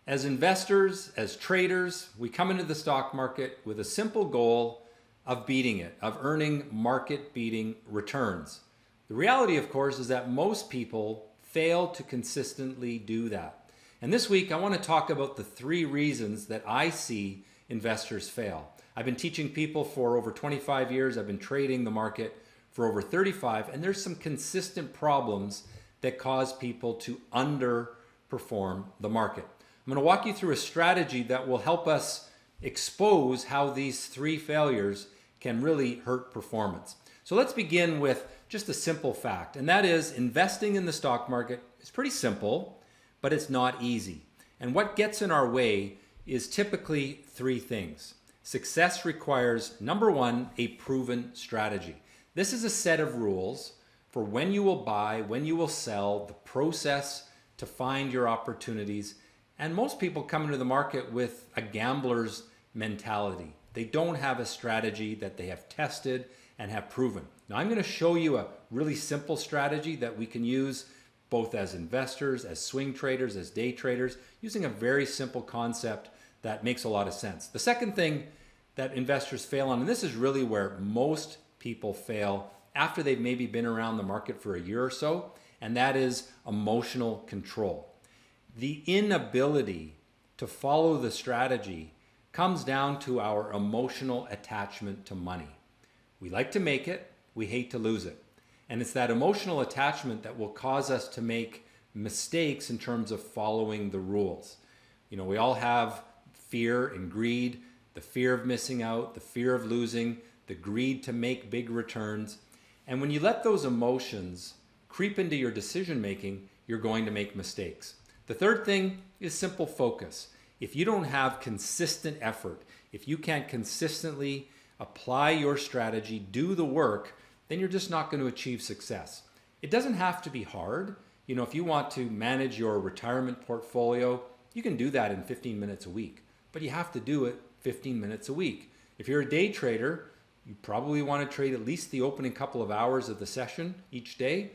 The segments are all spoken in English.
As investors, as traders, we come into the stock market with a simple goal of beating it, of earning market-beating returns. The reality, of course, is that most people fail to consistently do that. And this week, I want to talk about the 3 reasons that I see investors fail. I've been teaching people for over 25 years. I've been trading the market for over 35, and there's some consistent problems that cause people to underperform the market. I'm going to walk you through a strategy that will help us expose how these 3 failures can really hurt performance. So let's begin with just a simple fact, and that is investing in the stock market is pretty simple, but it's not easy. And what gets in our way is typically 3 things. Success requires, number 1, a proven strategy. This is a set of rules for when you will buy, when you will sell, the process to find your opportunities. And most people come into the market with a gambler's mentality. They don't have a strategy that they have tested and have proven. Now I'm going to show you a really simple strategy that we can use both as investors, as swing traders, as day traders, using a very simple concept that makes a lot of sense. The second thing that investors fail on, and this is really where most people fail after they've maybe been around the market for a year or so, and that is emotional control. The inability to follow the strategy comes down to our emotional attachment to money. We like to make it, we hate to lose it. And it's that emotional attachment that will cause us to make mistakes in terms of following the rules. You know, we all have fear and greed, the fear of missing out, the fear of losing, the greed to make big returns. And when you let those emotions creep into your decision making, you're going to make mistakes. The third thing is simple focus. If you don't have consistent effort, if you can't consistently apply your strategy, do the work, then you're just not going to achieve success. It doesn't have to be hard. You know, if you want to manage your retirement portfolio, you can do that in 15 minutes a week, but you have to do it 15 minutes a week. If you're a day trader, you probably want to trade at least the opening couple of hours of the session each day.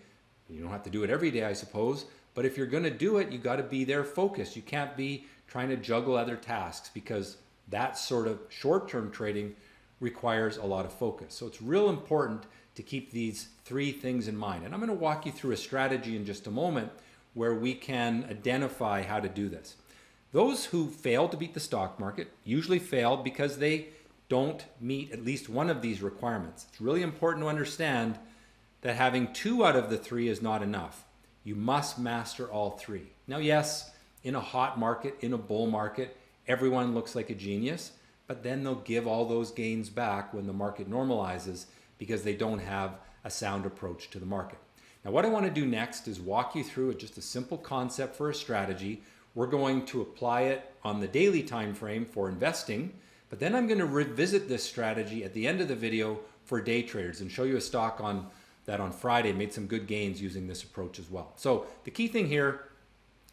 You don't have to do it every day, I suppose, but if you're going to do it, you got to be there focused. You can't be trying to juggle other tasks because that sort of short-term trading requires a lot of focus. So it's real important to keep these 3 things in mind. And I'm going to walk you through a strategy in just a moment where we can identify how to do this. Those who fail to beat the stock market usually fail because they don't meet at least one of these requirements. It's really important to understand that having 2 out of the 3 is not enough. You must master all 3. Now, yes, in a hot market, in a bull market, everyone looks like a genius, but then they'll give all those gains back when the market normalizes because they don't have a sound approach to the market. Now, what I want to do next is walk you through just a simple concept for a strategy. We're going to apply it on the daily time frame for investing, but then I'm going to revisit this strategy at the end of the video for day traders and show you a stock on Friday made some good gains using this approach as well. So the key thing here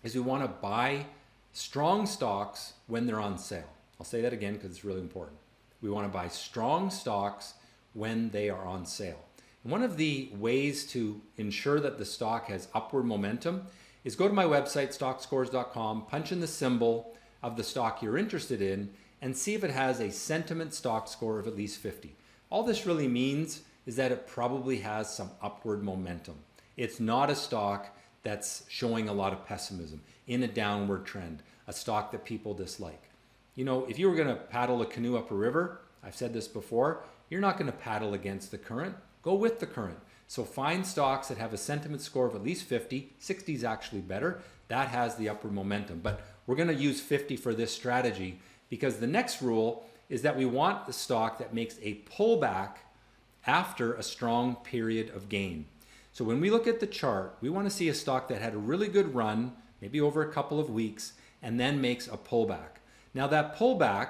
is we want to buy strong stocks when they're on sale. I'll say that again because it's really important. We want to buy strong stocks when they are on sale. And one of the ways to ensure that the stock has upward momentum is go to my website, Stockscores.com, punch in the symbol of the stock you're interested in, and see if it has a sentiment stock score of at least 50. All this really means is that it probably has some upward momentum. It's not a stock that's showing a lot of pessimism in a downward trend, a stock that people dislike. You know, if you were going to paddle a canoe up a river, I've said this before, you're not going to paddle against the current. Go with the current. So find stocks that have a sentiment score of at least 50. 60 is actually better. That has the upward momentum. But we're going to use 50 for this strategy because the next rule is that we want the stock that makes a pullback after a strong period of gain. So when we look at the chart, we want to see a stock that had a really good run, maybe over a couple of weeks, and then makes a pullback. Now that pullback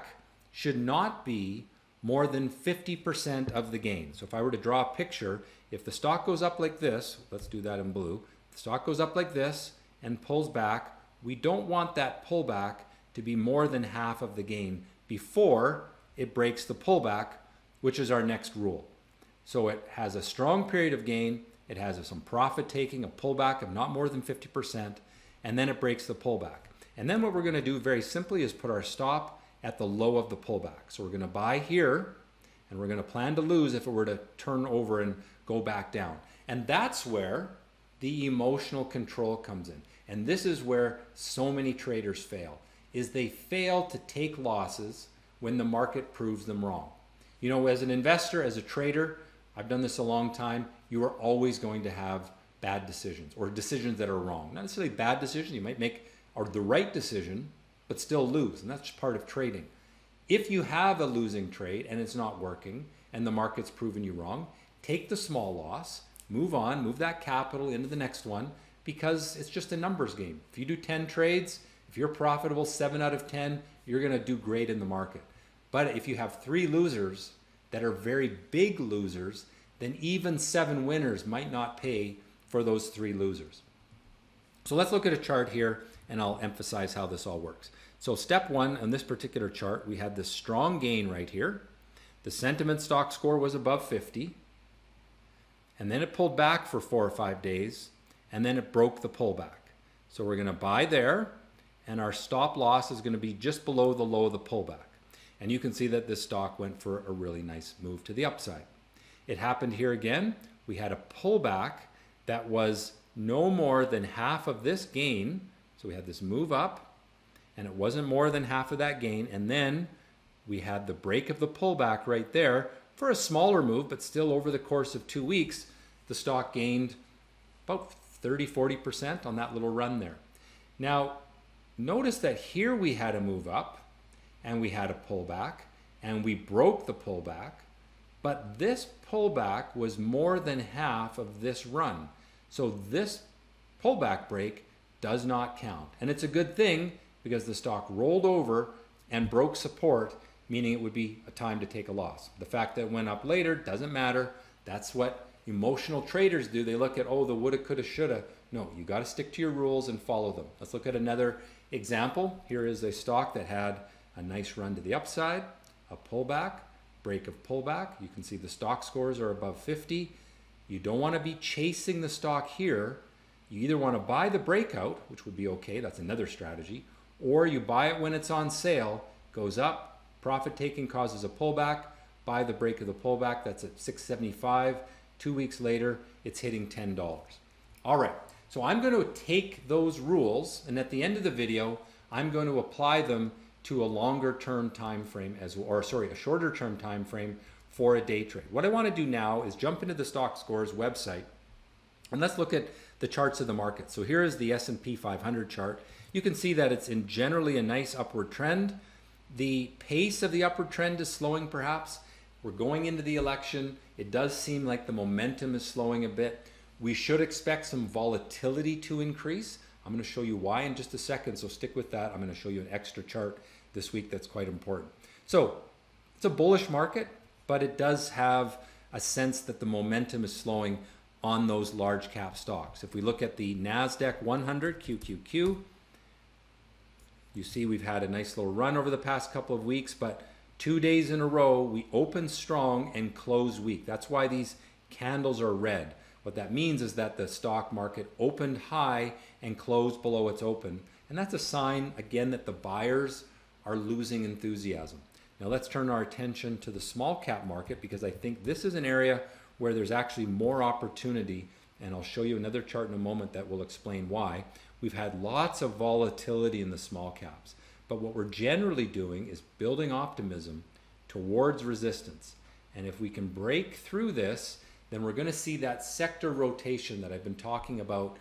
should not be more than 50% of the gain. So if I were to draw a picture, if the stock goes up like this, let's do that in blue, the stock goes up like this and pulls back, we don't want that pullback to be more than half of the gain before it breaks the pullback, which is our next rule. So it has a strong period of gain, it has some profit taking, a pullback of not more than 50%, and then it breaks the pullback. And then what we're going to do very simply is put our stop at the low of the pullback. So we're going to buy here, and we're going to plan to lose if it were to turn over and go back down. And that's where the emotional control comes in. And this is where so many traders fail, is they fail to take losses when the market proves them wrong. You know, as an investor, as a trader, I've done this a long time, you are always going to have bad decisions or decisions that are wrong. Not necessarily bad decisions, you might make the right decision, but still lose, and that's just part of trading. If you have a losing trade and it's not working and the market's proven you wrong, take the small loss, move on, move that capital into the next one, because it's just a numbers game. If you do 10 trades, if you're profitable 7 out of 10, you're going to do great in the market. But if you have 3 losers that are very big losers, then even 7 winners might not pay for those 3 losers. So let's look at a chart here, and I'll emphasize how this all works. So step 1 on this particular chart, we had this strong gain right here. The sentiment stock score was above 50, and then it pulled back for 4 or 5 days, and then it broke the pullback. So we're going to buy there, and our stop loss is going to be just below the low of the pullback. And you can see that this stock went for a really nice move to the upside. It happened here again. We had a pullback that was no more than half of this gain. So we had this move up, and it wasn't more than half of that gain. And then we had the break of the pullback right there for a smaller move, but still over the course of 2 weeks, the stock gained about 30–40% on that little run there. Now, notice that here we had a move up, and we had a pullback, and we broke the pullback, but this pullback was more than half of this run. So this pullback break does not count. And it's a good thing because the stock rolled over and broke support, meaning it would be a time to take a loss. The fact that it went up later doesn't matter. That's what emotional traders do. They look at, oh, the woulda, coulda, shoulda. No, you got to stick to your rules and follow them. Let's look at another example. Here is a stock that had a nice run to the upside, a pullback, break of pullback. You can see the stock scores are above 50. You don't want to be chasing the stock here. You either want to buy the breakout, which would be okay, that's another strategy, or you buy it when it's on sale, goes up, profit taking causes a pullback, buy the break of the pullback, that's at $6.75. 2 weeks later, it's hitting $10. All right, so I'm going to take those rules, and at the end of the video, I'm going to apply them to a longer term time frame a shorter term time frame for a day trade. What I want to do now is jump into the Stockscores website, and let's look at the charts of the market. So here is the S&P 500 chart. You can see that it's in generally a nice upward trend. The pace of the upward trend is slowing perhaps. We're going into the election. It does seem like the momentum is slowing a bit. We should expect some volatility to increase. I'm going to show you why in just a second, so stick with that. I'm going to show you an extra chart this week that's quite important. So it's a bullish market, but it does have a sense that the momentum is slowing on those large cap stocks. If we look at the NASDAQ 100 QQQ, you see we've had a nice little run over the past couple of weeks, but 2 days in a row, we open strong and close weak. That's why these candles are red. What that means is that the stock market opened high and closed below its open. And that's a sign, again, that the buyers are losing enthusiasm. Now let's turn our attention to the small cap market, because I think this is an area where there's actually more opportunity. And I'll show you another chart in a moment that will explain why. We've had lots of volatility in the small caps. But what we're generally doing is building optimism towards resistance. And if we can break through this, then we're going to see that sector rotation that I've been talking about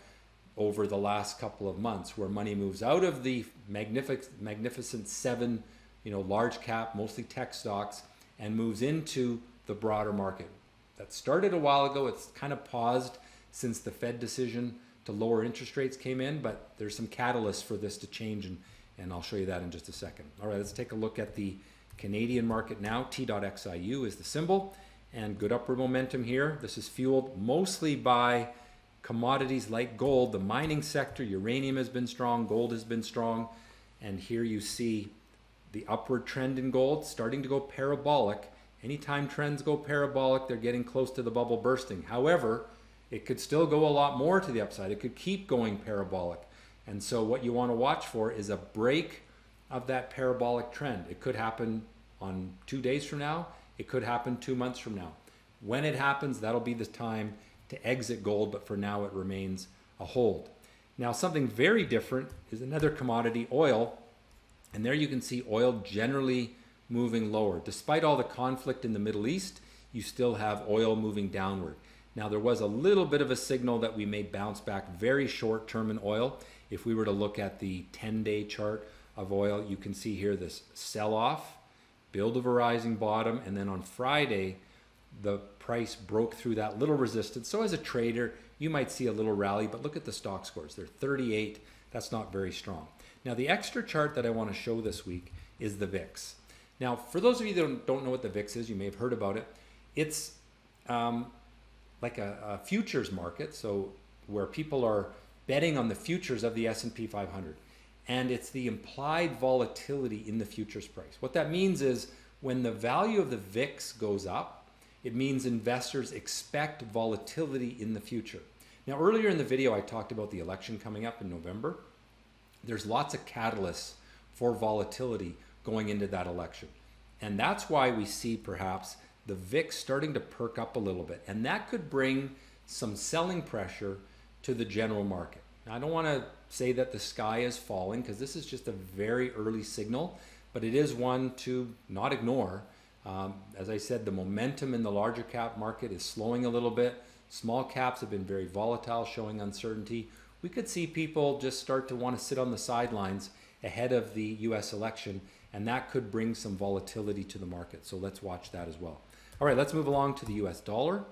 over the last couple of months, where money moves out of the magnificent 7, large cap, mostly tech stocks, and moves into the broader market. That started a while ago. It's kind of paused since the Fed decision to lower interest rates came in, but there's some catalysts for this to change, and I'll show you that in just a second. All right, let's take a look at the Canadian market now. T.XIU is the symbol, and good upward momentum here. This is fueled mostly by commodities like gold. The mining sector, uranium has been strong, gold has been strong, and here you see the upward trend in gold starting to go parabolic. Anytime trends go parabolic, they're getting close to the bubble bursting. However, it could still go a lot more to the upside. It could keep going parabolic. And so what you want to watch for is a break of that parabolic trend. It could happen on 2 days from now. It could happen 2 months from now. When it happens, that'll be the time to exit gold, but for now it remains a hold. Now, something very different is another commodity, oil. And there you can see oil generally moving lower. Despite all the conflict in the Middle East, you still have oil moving downward. Now, there was a little bit of a signal that we may bounce back very short term in oil. If we were to look at the 10-day chart of oil, you can see here this sell-off, build of a rising bottom, and then on Friday, the price broke through that little resistance. So as a trader, you might see a little rally, but look at the stock scores. They're 38. That's not very strong. Now, the extra chart that I want to show this week is the VIX. Now, for those of you that don't know what the VIX is, you may have heard about it. It's like a futures market, so where people are betting on the futures of the S&P 500. And it's the implied volatility in the futures price. What that means is when the value of the VIX goes up, it means investors expect volatility in the future. Now, earlier in the video, I talked about the election coming up in November. There's lots of catalysts for volatility going into that election. And that's why we see perhaps the VIX starting to perk up a little bit. And that could bring some selling pressure to the general market. Now, I don't want to say that the sky is falling because this is just a very early signal, but it is one to not ignore. As I said, the momentum in the larger cap market is slowing a little bit. Small caps have been very volatile, showing uncertainty. We could see people just start to want to sit on the sidelines ahead of the US election, and that could bring some volatility to the market. So let's watch that as well. All right, let's move along to the US dollar.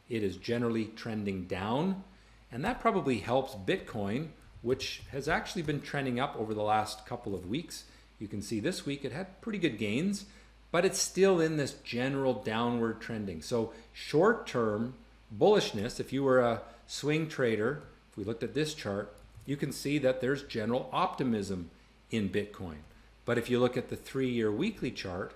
It is generally trending down, and that probably helps Bitcoin, which has actually been trending up over the last couple of weeks. You can see this week it had pretty good gains, but it's still in this general downward trending. So short-term bullishness, if you were a swing trader, if we looked at this chart, you can see that there's general optimism in Bitcoin. But if you look at the 3-year weekly chart,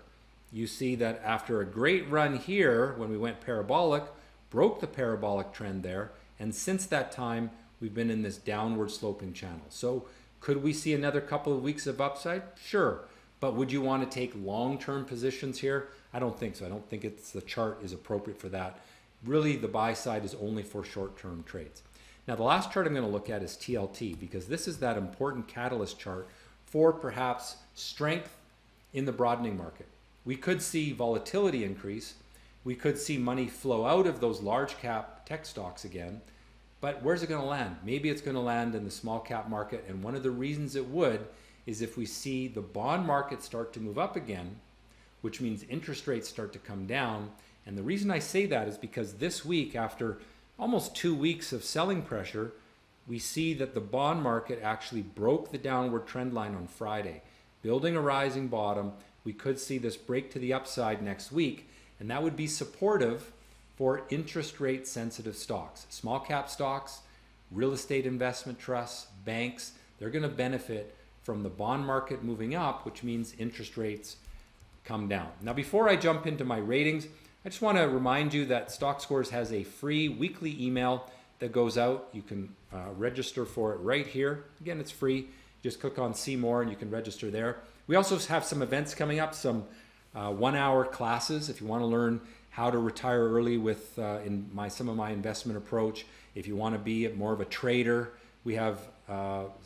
you see that after a great run here, when we went parabolic, broke the parabolic trend there, and since that time, we've been in this downward sloping channel. So could we see another couple of weeks of upside? Sure. But would you want to take long-term positions here? I don't think so. I don't think the chart is appropriate for that. Really, the buy side is only for short-term trades. Now, the last chart I'm going to look at is TLT, because this is that important catalyst chart for perhaps strength in the broadening market. We could see volatility increase. We could see money flow out of those large cap tech stocks again. But where's it going to land? Maybe it's going to land in the small cap market. And one of the reasons it would is if we see the bond market start to move up again, which means interest rates start to come down. And the reason I say that is because this week, after almost 2 weeks of selling pressure, we see that the bond market actually broke the downward trend line on Friday, building a rising bottom. We could see this break to the upside next week, and that would be supportive for interest rate sensitive stocks. Small cap stocks, real estate investment trusts, banks, they're going to benefit from the bond market moving up, which means interest rates come down. Now, before I jump into my ratings, I just want to remind you that Stockscores has a free weekly email that goes out. You can register for it right here. Again, it's free. Just click on See More and you can register there. We also have some events coming up, some 1-hour classes if you want to learn how to retire early with some of my investment approach. If you want to be more of a trader, we have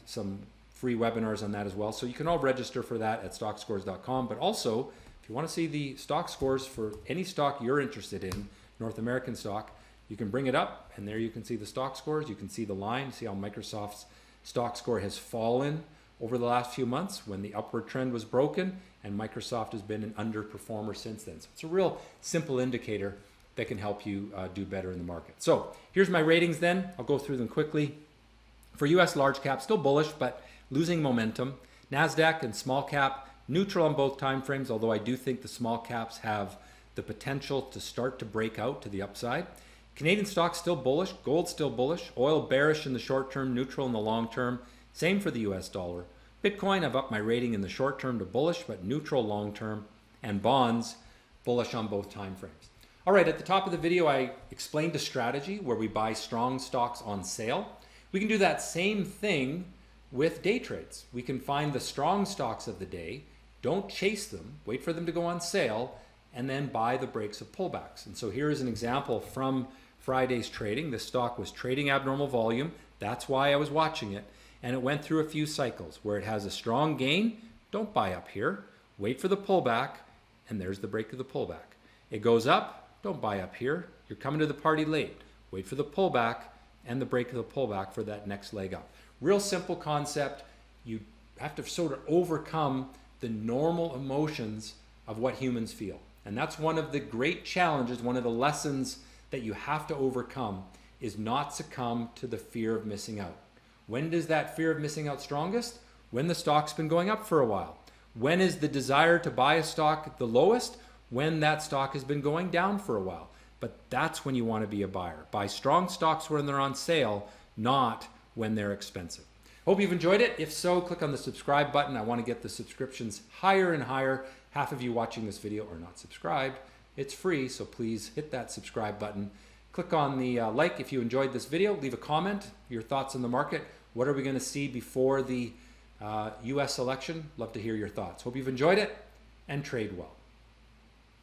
some free webinars on that as well. So you can all register for that at stockscores.com. But also, if you want to see the stock scores for any stock you're interested in, North American stock, you can bring it up, and there you can see the stock scores. You can see the line, see how Microsoft's stock score has fallen over the last few months when the upward trend was broken, and Microsoft has been an underperformer since then. So it's a real simple indicator that can help you do better in the market. So here's my ratings then. I'll go through them quickly. For US large cap, still bullish, but losing momentum. NASDAQ and small cap, neutral on both time frames, although I do think the small caps have the potential to start to break out to the upside. Canadian stocks still bullish, gold still bullish, oil bearish in the short term, neutral in the long term. Same for the US dollar. Bitcoin, I've upped my rating in the short term to bullish, but neutral long term. And bonds, bullish on both time frames. All right, at the top of the video, I explained a strategy where we buy strong stocks on sale. We can do that same thing with day trades. We can find the strong stocks of the day, don't chase them, wait for them to go on sale, and then buy the breaks of pullbacks. And so here is an example from Friday's trading. This stock was trading abnormal volume. That's why I was watching it. And it went through a few cycles where it has a strong gain. Don't buy up here. Wait for the pullback, and there's the break of the pullback. It goes up. Don't buy up here. You're coming to the party late. Wait for the pullback and the break of the pullback for that next leg up. Real simple concept. You have to sort of overcome the normal emotions of what humans feel. And that's one of the great challenges, one of the lessons that you have to overcome is not succumb to the fear of missing out. When does that fear of missing out strongest? When the stock's been going up for a while. When is the desire to buy a stock the lowest? When that stock has been going down for a while. But that's when you want to be a buyer. Buy strong stocks when they're on sale, not when they're expensive. Hope you've enjoyed it. If so, click on the subscribe button. I want to get the subscriptions higher and higher. Half of you watching this video are not subscribed. It's free, so please hit that subscribe button. Click on the like if you enjoyed this video. Leave a comment, your thoughts on the market. What are we going to see before the US election? Love to hear your thoughts. Hope you've enjoyed it and trade well.